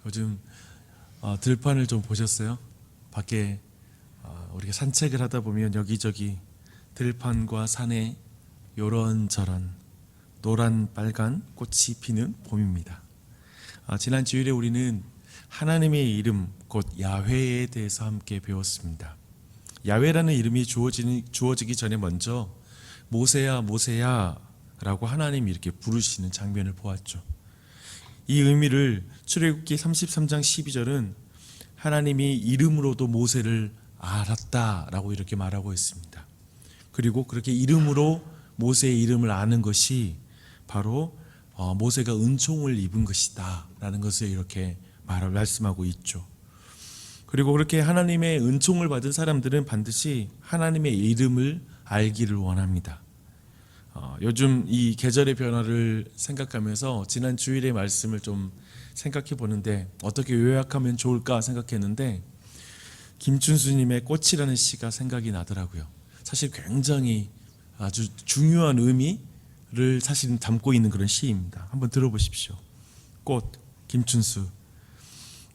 요즘 들판을 좀 보셨어요? 밖에 우리가 산책을 하다 보면 여기저기 들판과 산에 요런저런 노란 빨간 꽃이 피는 봄입니다. 지난 주일에 우리는 하나님의 이름 곧 야훼에 대해서 함께 배웠습니다. 야훼라는 이름이 주어지기 전에 먼저 모세야 모세야 라고 하나님이 이렇게 부르시는 장면을 보았죠. 이 의미를 출애굽기 33장 12절은 하나님이 이름으로도 모세를 알았다라고 이렇게 말하고 있습니다. 그리고 그렇게 이름으로 모세의 이름을 아는 것이 바로 모세가 은총을 입은 것이다 라는 것을 이렇게 말씀하고 있죠. 그리고 그렇게 하나님의 은총을 받은 사람들은 반드시 하나님의 이름을 알기를 원합니다. 요즘 이 계절의 변화를 생각하면서 지난 주일의 말씀을 좀 생각해 보는데 어떻게 요약하면 좋을까 생각했는데 김춘수님의 꽃이라는 시가 생각이 나더라고요. 사실 굉장히 아주 중요한 의미를 사실은 담고 있는 그런 시입니다. 한번 들어보십시오. 꽃, 김춘수.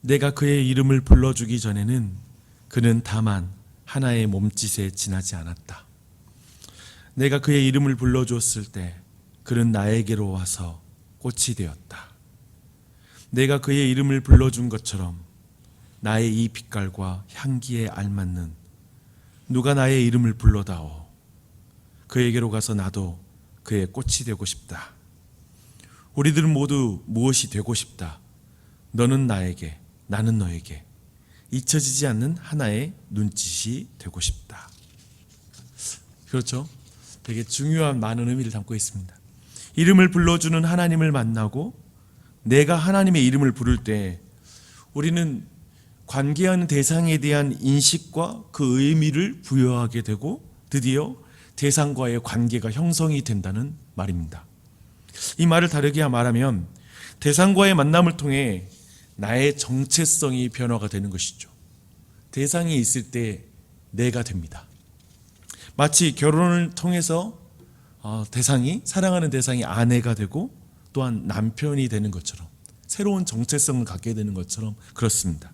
내가 그의 이름을 불러주기 전에는 그는 다만 하나의 몸짓에 지나지 않았다. 내가 그의 이름을 불러주었을 때 그는 나에게로 와서 꽃이 되었다. 내가 그의 이름을 불러준 것처럼 나의 이 빛깔과 향기에 알맞는 누가 나의 이름을 불러다오. 그에게로 가서 나도 그의 꽃이 되고 싶다. 우리들은 모두 무엇이 되고 싶다. 너는 나에게, 나는 너에게 잊혀지지 않는 하나의 눈짓이 되고 싶다. 그렇죠? 되게 중요한 많은 의미를 담고 있습니다. 이름을 불러주는 하나님을 만나고 내가 하나님의 이름을 부를 때 우리는 관계하는 대상에 대한 인식과 그 의미를 부여하게 되고 드디어 대상과의 관계가 형성이 된다는 말입니다. 이 말을 다르게 말하면 대상과의 만남을 통해 나의 정체성이 변화가 되는 것이죠. 대상이 있을 때 내가 됩니다. 마치 결혼을 통해서 사랑하는 대상이 아내가 되고 또한 남편이 되는 것처럼 새로운 정체성을 갖게 되는 것처럼 그렇습니다.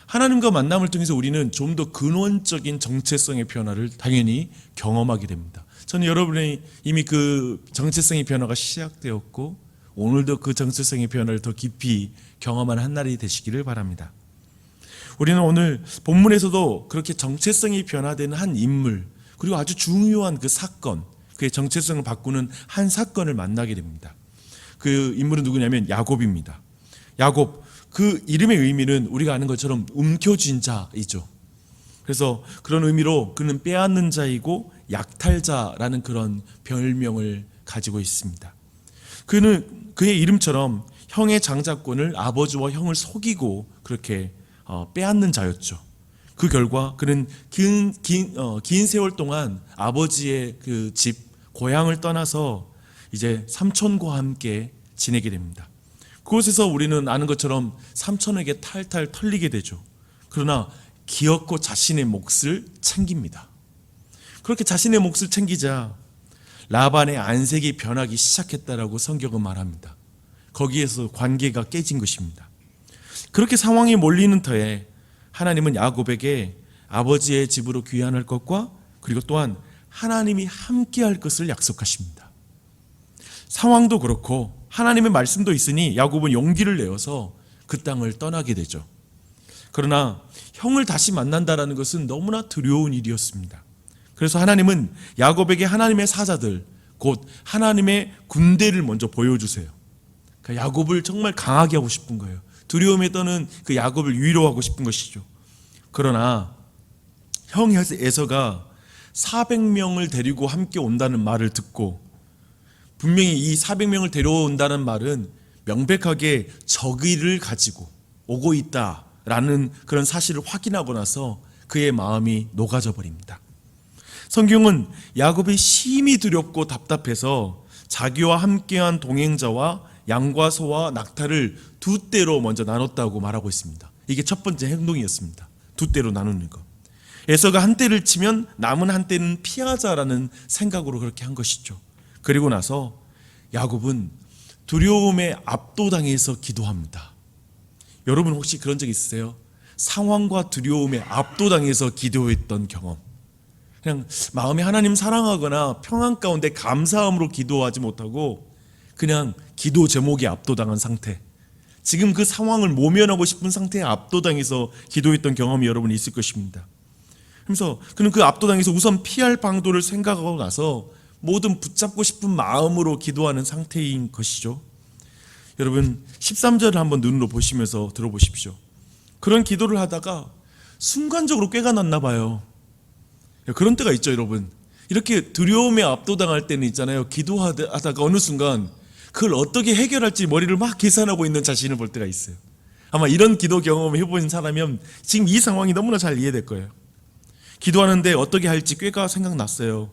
하나님과 만남을 통해서 우리는 좀 더 근원적인 정체성의 변화를 당연히 경험하게 됩니다. 저는 여러분이 이미 그 정체성의 변화가 시작되었고 오늘도 그 정체성의 변화를 더 깊이 경험하는 한 날이 되시기를 바랍니다. 우리는 오늘 본문에서도 그렇게 정체성이 변화되는 한 인물 그리고 아주 중요한 그 사건, 그의 정체성을 바꾸는 한 사건을 만나게 됩니다. 그 인물은 누구냐면 야곱입니다. 야곱, 그 이름의 의미는 우리가 아는 것처럼 움켜쥔 자이죠. 그래서 그런 의미로 그는 빼앗는 자이고 약탈자라는 그런 별명을 가지고 있습니다. 그는 그의 이름처럼 형의 장자권을 아버지와 형을 속이고 그렇게 빼앗는 자였죠. 그 결과 그는 긴 세월 동안 아버지의 그 집, 고향을 떠나서 이제 삼촌과 함께 지내게 됩니다. 그곳에서 우리는 아는 것처럼 삼촌에게 탈탈 털리게 되죠. 그러나 기어코 자신의 몫을 챙깁니다. 그렇게 자신의 몫을 챙기자 라반의 안색이 변하기 시작했다라고 성경은 말합니다. 거기에서 관계가 깨진 것입니다. 그렇게 상황이 몰리는 터에 하나님은 야곱에게 아버지의 집으로 귀환할 것과 그리고 또한 하나님이 함께할 것을 약속하십니다. 상황도 그렇고 하나님의 말씀도 있으니 야곱은 용기를 내어서 그 땅을 떠나게 되죠. 그러나 형을 다시 만난다라는 것은 너무나 두려운 일이었습니다. 그래서 하나님은 야곱에게 하나님의 사자들 곧 하나님의 군대를 먼저 보여주세요. 그러니까 야곱을 정말 강하게 하고 싶은 거예요. 두려움에 떠는 그 야곱을 위로하고 싶은 것이죠. 그러나 형 에서가 400명을 데리고 함께 온다는 말을 듣고 분명히 이 400명을 데려온다는 말은 명백하게 적의를 가지고 오고 있다라는 그런 사실을 확인하고 나서 그의 마음이 녹아져 버립니다. 성경은 야곱이 심히 두렵고 답답해서 자기와 함께한 동행자와 양과 소와 낙타를 두 떼로 먼저 나눴다고 말하고 있습니다. 이게 첫 번째 행동이었습니다. 두 떼로 나누는 것. 에서가 한 떼를 치면 남은 한 떼는 피하자라는 생각으로 그렇게 한 것이죠. 그리고 나서 야곱은 두려움에 압도당해서 기도합니다. 여러분 혹시 그런 적 있으세요? 상황과 두려움에 압도당해서 기도했던 경험. 그냥 마음에 하나님 사랑하거나 평안 가운데 감사함으로 기도하지 못하고 그냥 기도 제목에 압도당한 상태. 지금 그 상황을 모면하고 싶은 상태에 압도당해서 기도했던 경험이 여러분 있을 것입니다. 그래서 그는 그 압도당해서 우선 피할 방도를 생각하고 나서 모든 붙잡고 싶은 마음으로 기도하는 상태인 것이죠. 여러분 13절을 한번 눈으로 보시면서 들어보십시오. 그런 기도를 하다가 순간적으로 꾀가 났나 봐요. 그런 때가 있죠, 여러분. 이렇게 두려움에 압도당할 때는 있잖아요. 기도하다가 어느 순간 그걸 어떻게 해결할지 머리를 막 계산하고 있는 자신을 볼 때가 있어요. 아마 이런 기도 경험을 해본 사람이면 지금 이 상황이 너무나 잘 이해될 거예요. 기도하는데 어떻게 할지 꾀가 생각났어요.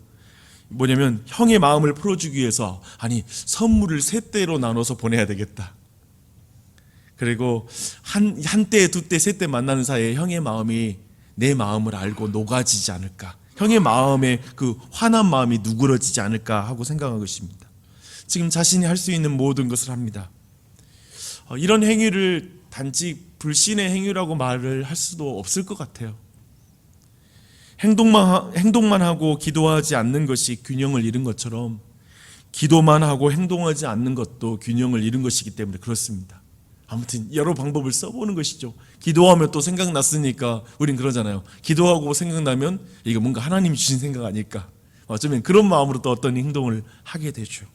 뭐냐면 형의 마음을 풀어주기 위해서 선물을 3대로 나눠서 보내야 되겠다. 그리고 한 때, 2때, 3때 만나는 사이에 형의 마음이 내 마음을 알고 녹아지지 않을까, 형의 마음에 그 화난 마음이 누그러지지 않을까 하고 생각한 것입니다. 지금 자신이 할 수 있는 모든 것을 합니다. 이런 행위를 단지 불신의 행위라고 말을 할 수도 없을 것 같아요. 행동만 하고 기도하지 않는 것이 균형을 잃은 것처럼 기도만 하고 행동하지 않는 것도 균형을 잃은 것이기 때문에 그렇습니다. 아무튼 여러 방법을 써보는 것이죠. 기도하면 또 생각났으니까 우린 그러잖아요. 기도하고 생각나면 이거 뭔가 하나님이 주신 생각 아닐까, 어쩌면 그런 마음으로 또 어떤 행동을 하게 되죠.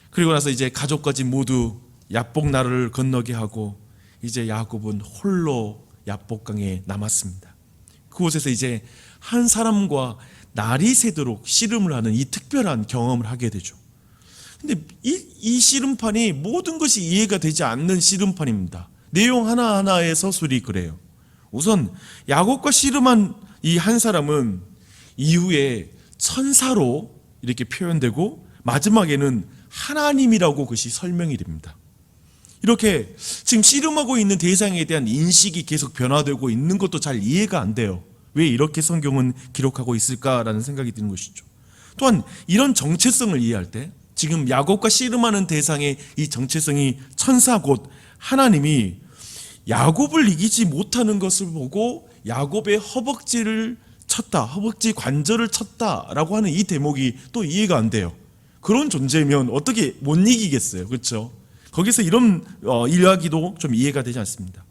그리고 나서 이제 가족까지 모두 야복 나루를 건너게 하고 이제 야곱은 홀로 야복강에 남았습니다. 그곳에서 이제 한 사람과 날이 새도록 씨름을 하는 이 특별한 경험을 하게 되죠. 근데 이 씨름판이 모든 것이 이해가 되지 않는 씨름판입니다. 내용 하나하나의 서술이 그래요. 우선 야곱과 씨름한 이 한 사람은 이후에 천사로 이렇게 표현되고 마지막에는 하나님이라고 그것이 설명이 됩니다. 이렇게 지금 씨름하고 있는 대상에 대한 인식이 계속 변화되고 있는 것도 잘 이해가 안 돼요. 왜 이렇게 성경은 기록하고 있을까라는 생각이 드는 것이죠. 또한 이런 정체성을 이해할 때 지금 야곱과 씨름하는 대상의 이 정체성이 천사 곧 하나님이 야곱을 이기지 못하는 것을 보고 야곱의 허벅지 관절을 쳤다라고 하는 이 대목이 또 이해가 안 돼요. 그런 존재면 어떻게 못 이기겠어요, 그렇죠? 거기서 이런 이야기도 좀 이해가 되지 않습니다.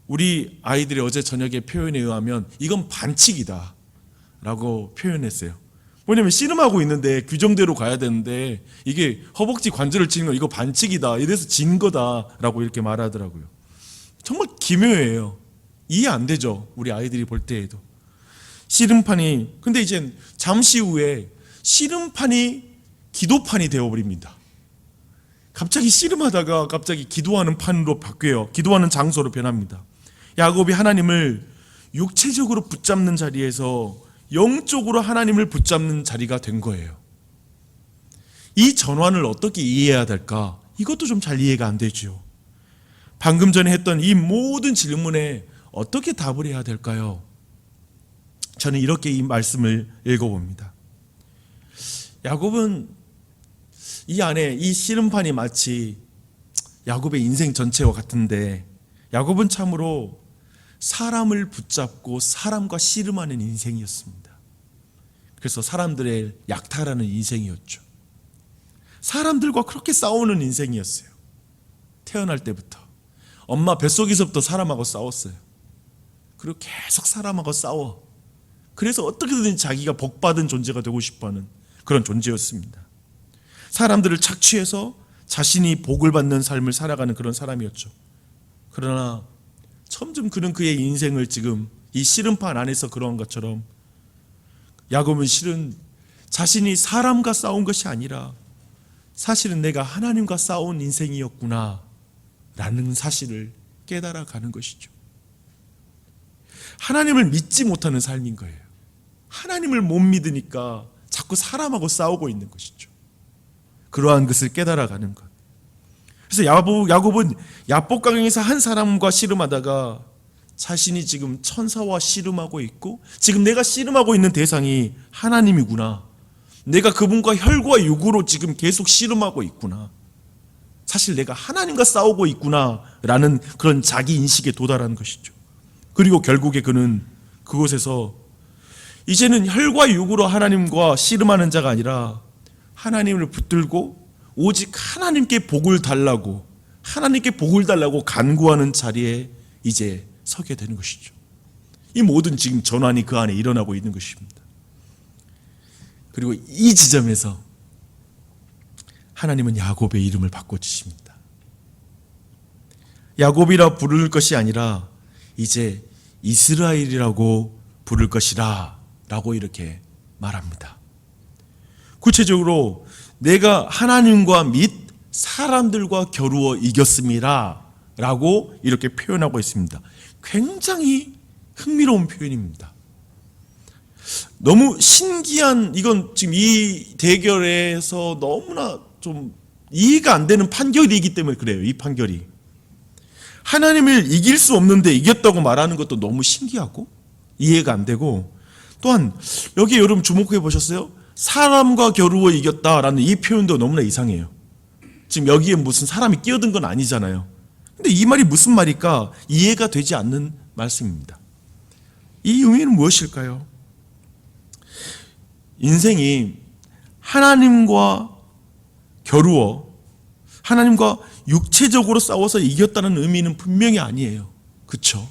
우리 아이들이 어제 저녁에 표현에 의하면 이건 반칙이다 라고 표현했어요. 뭐냐면 씨름하고 있는데 규정대로 가야 되는데 이게 허벅지 관절을 치는 거 이거 반칙이다, 이래서 진 거다 라고 이렇게 말하더라고요. 정말 기묘해요. 이해 안 되죠, 우리 아이들이 볼 때에도. 씨름판이, 근데 이제 잠시 후에 씨름판이 기도판이 되어버립니다. 갑자기 씨름하다가 갑자기 기도하는 판으로 바뀌어요. 기도하는 장소로 변합니다. 야곱이 하나님을 육체적으로 붙잡는 자리에서 영적으로 하나님을 붙잡는 자리가 된 거예요. 이 전환을 어떻게 이해해야 될까? 이것도 좀 잘 이해가 안 되죠. 방금 전에 했던 이 모든 질문에 어떻게 답을 해야 될까요? 저는 이렇게 이 말씀을 읽어봅니다. 야곱은 이 안에 이 씨름판이 마치 야곱의 인생 전체와 같은데, 야곱은 참으로 사람을 붙잡고 사람과 씨름하는 인생이었습니다. 그래서 사람들의 약탈하는 인생이었죠. 사람들과 그렇게 싸우는 인생이었어요. 태어날 때부터 엄마 뱃속에서부터 사람하고 싸웠어요. 그리고 계속 사람하고 싸워. 그래서 어떻게든 자기가 복받은 존재가 되고 싶어하는 그런 존재였습니다. 사람들을 착취해서 자신이 복을 받는 삶을 살아가는 그런 사람이었죠. 그러나 점점 그는 그의 인생을 지금 이 씨름판 안에서 그러한 것처럼 야곱은 실은 자신이 사람과 싸운 것이 아니라 사실은 내가 하나님과 싸운 인생이었구나 라는 사실을 깨달아가는 것이죠. 하나님을 믿지 못하는 삶인 거예요. 하나님을 못 믿으니까 자꾸 사람하고 싸우고 있는 것이죠. 그러한 것을 깨달아가는 것. 그래서 야곱은 야복강에서 한 사람과 씨름하다가 자신이 지금 천사와 씨름하고 있고 지금 내가 씨름하고 있는 대상이 하나님이구나, 내가 그분과 혈과 육으로 지금 계속 씨름하고 있구나, 사실 내가 하나님과 싸우고 있구나 라는 그런 자기 인식에 도달한 것이죠. 그리고 결국에 그는 그곳에서 이제는 혈과 육으로 하나님과 씨름하는 자가 아니라 하나님을 붙들고 오직 하나님께 복을 달라고, 하나님께 복을 달라고 간구하는 자리에 이제 서게 되는 것이죠. 이 모든 지금 전환이 그 안에 일어나고 있는 것입니다. 그리고 이 지점에서 하나님은 야곱의 이름을 바꿔주십니다. 야곱이라 부를 것이 아니라 이제 이스라엘이라고 부를 것이라 라고 이렇게 말합니다. 구체적으로 내가 하나님과 및 사람들과 겨루어 이겼습니다 라고 이렇게 표현하고 있습니다. 굉장히 흥미로운 표현입니다. 너무 신기한, 이건 지금 이 대결에서 너무나 좀 이해가 안 되는 판결이기 때문에 그래요. 이 판결이 하나님을 이길 수 없는데 이겼다고 말하는 것도 너무 신기하고 이해가 안 되고, 또한 여기 여러분 주목해 보셨어요? 사람과 겨루어 이겼다라는 이 표현도 너무나 이상해요. 지금 여기에 무슨 사람이 끼어든 건 아니잖아요. 근데 이 말이 무슨 말일까 이해가 되지 않는 말씀입니다. 이 의미는 무엇일까요? 인생이 하나님과 겨루어, 하나님과 육체적으로 싸워서 이겼다는 의미는 분명히 아니에요. 그렇죠?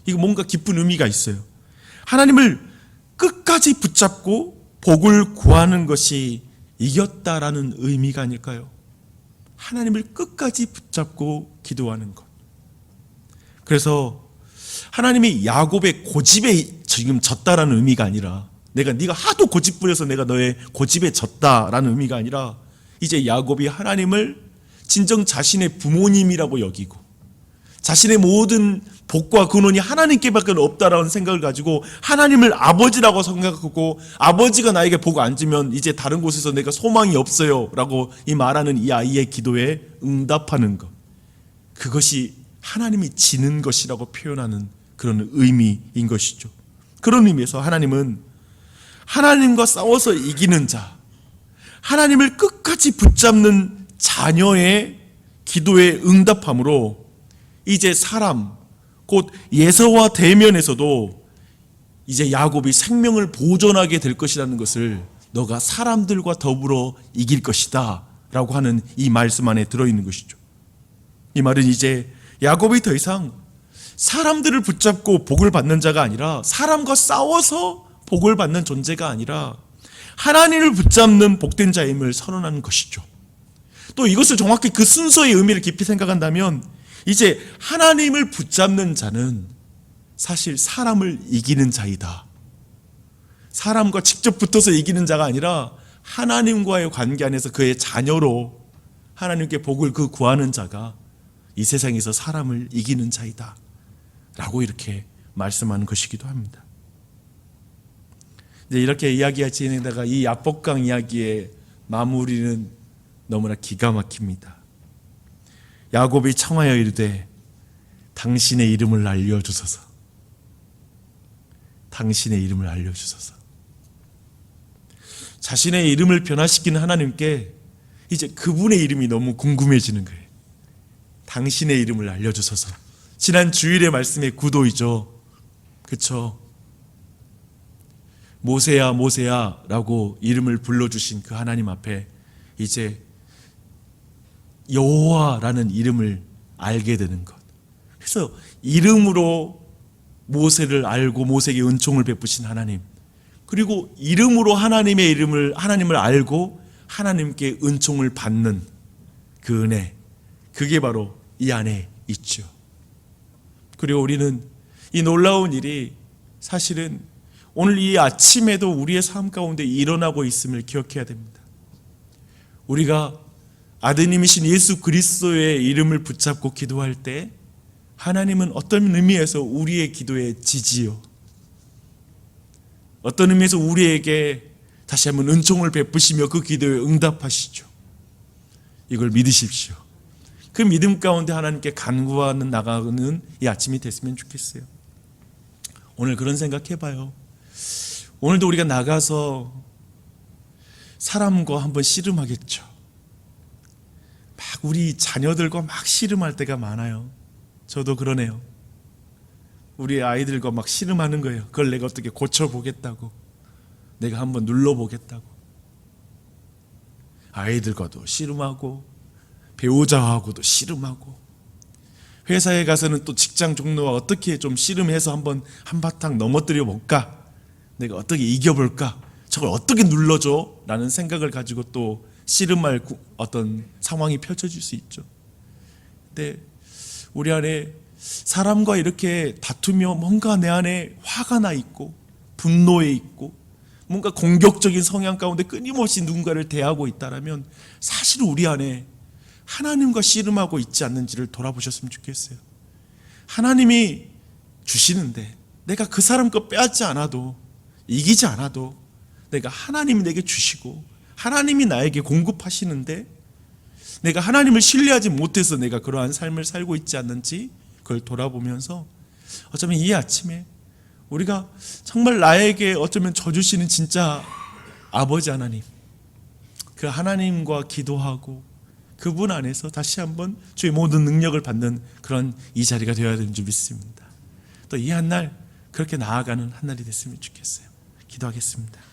이거 뭔가 깊은 의미가 있어요. 하나님을 끝까지 붙잡고 복을 구하는 것이 이겼다라는 의미가 아닐까요? 하나님을 끝까지 붙잡고 기도하는 것. 그래서 하나님이 야곱의 고집에 지금 졌다라는 의미가 아니라, 네가 하도 고집 부려서 내가 너의 고집에 졌다라는 의미가 아니라, 이제 야곱이 하나님을 진정 자신의 부모님이라고 여기고 자신의 모든 복과 근원이 하나님께밖에 없다라는 생각을 가지고 하나님을 아버지라고 생각하고, 아버지가 나에게 복 안 주면 이제 다른 곳에서 내가 소망이 없어요 라고 이 말하는 이 아이의 기도에 응답하는 것, 그것이 하나님이 지는 것이라고 표현하는 그런 의미인 것이죠. 그런 의미에서 하나님은 하나님과 싸워서 이기는 자, 하나님을 끝까지 붙잡는 자녀의 기도에 응답함으로 이제 사람, 곧 예서와 대면에서도 이제 야곱이 생명을 보존하게 될 것이라는 것을 너가 사람들과 더불어 이길 것이다 라고 하는 이 말씀 안에 들어있는 것이죠. 이 말은 이제 야곱이 더 이상 사람들을 붙잡고 복을 받는 자가 아니라, 사람과 싸워서 복을 받는 존재가 아니라 하나님을 붙잡는 복된 자임을 선언하는 것이죠. 또 이것을 정확히 그 순서의 의미를 깊이 생각한다면 이제 하나님을 붙잡는 자는 사실 사람을 이기는 자이다. 사람과 직접 붙어서 이기는 자가 아니라 하나님과의 관계 안에서 그의 자녀로 하나님께 복을 구하는 자가 이 세상에서 사람을 이기는 자이다 라고 이렇게 말씀하는 것이기도 합니다. 이제 이렇게 이야기가 진행되다가 이 야복강 이야기의 마무리는 너무나 기가 막힙니다. 야곱이 청하여 이르되 당신의 이름을 알려주소서. 당신의 이름을 알려주소서. 자신의 이름을 변화시키는 하나님께 이제 그분의 이름이 너무 궁금해지는 거예요. 당신의 이름을 알려주소서. 지난 주일의 말씀의 구도이죠. 그렇죠? 모세야 모세야 라고 이름을 불러주신 그 하나님 앞에 이제 여호와라는 이름을 알게 되는 것. 그래서 이름으로 모세를 알고 모세에게 은총을 베푸신 하나님, 그리고 이름으로 하나님을 알고 하나님께 은총을 받는 그 은혜, 그게 바로 이 안에 있죠. 그리고 우리는 이 놀라운 일이 사실은 오늘 이 아침에도 우리의 삶 가운데 일어나고 있음을 기억해야 됩니다. 우리가 아드님이신 예수 그리스도의 이름을 붙잡고 기도할 때 하나님은 어떤 의미에서 우리의 기도에 지지요, 어떤 의미에서 우리에게 다시 한번 은총을 베푸시며 그 기도에 응답하시죠. 이걸 믿으십시오. 그 믿음 가운데 하나님께 간구하는 나가는 이 아침이 됐으면 좋겠어요. 오늘 그런 생각해봐요. 오늘도 우리가 나가서 사람과 한번 씨름하겠죠. 막 우리 자녀들과 막 씨름할 때가 많아요. 저도 그러네요. 우리 아이들과 막 씨름하는 거예요. 그걸 내가 어떻게 고쳐보겠다고, 내가 한번 눌러보겠다고. 아이들과도 씨름하고 배우자하고도 씨름하고, 회사에 가서는 또 직장 종로와 어떻게 좀 씨름해서 한번 한바탕 넘어뜨려 볼까, 내가 어떻게 이겨볼까, 저걸 어떻게 눌러줘 라는 생각을 가지고 또 씨름할 어떤 상황이 펼쳐질 수 있죠. 근데 우리 안에 사람과 이렇게 다투며 뭔가 내 안에 화가 나 있고 분노에 있고 뭔가 공격적인 성향 가운데 끊임없이 누군가를 대하고 있다면 사실 우리 안에 하나님과 씨름하고 있지 않는지를 돌아보셨으면 좋겠어요. 하나님이 주시는데 내가 그 사람 거 빼앗지 않아도, 이기지 않아도 내가 하나님이 내게 주시고 하나님이 나에게 공급하시는데 내가 하나님을 신뢰하지 못해서 내가 그러한 삶을 살고 있지 않는지 그걸 돌아보면서 어쩌면 이 아침에 우리가 정말 나에게 어쩌면 져주시는 진짜 아버지 하나님, 그 하나님과 기도하고 그분 안에서 다시 한번 주의 모든 능력을 받는 그런 이 자리가 되어야 되는 줄 믿습니다. 또 이 한 날 그렇게 나아가는 한 날이 됐으면 좋겠어요. 기도하겠습니다.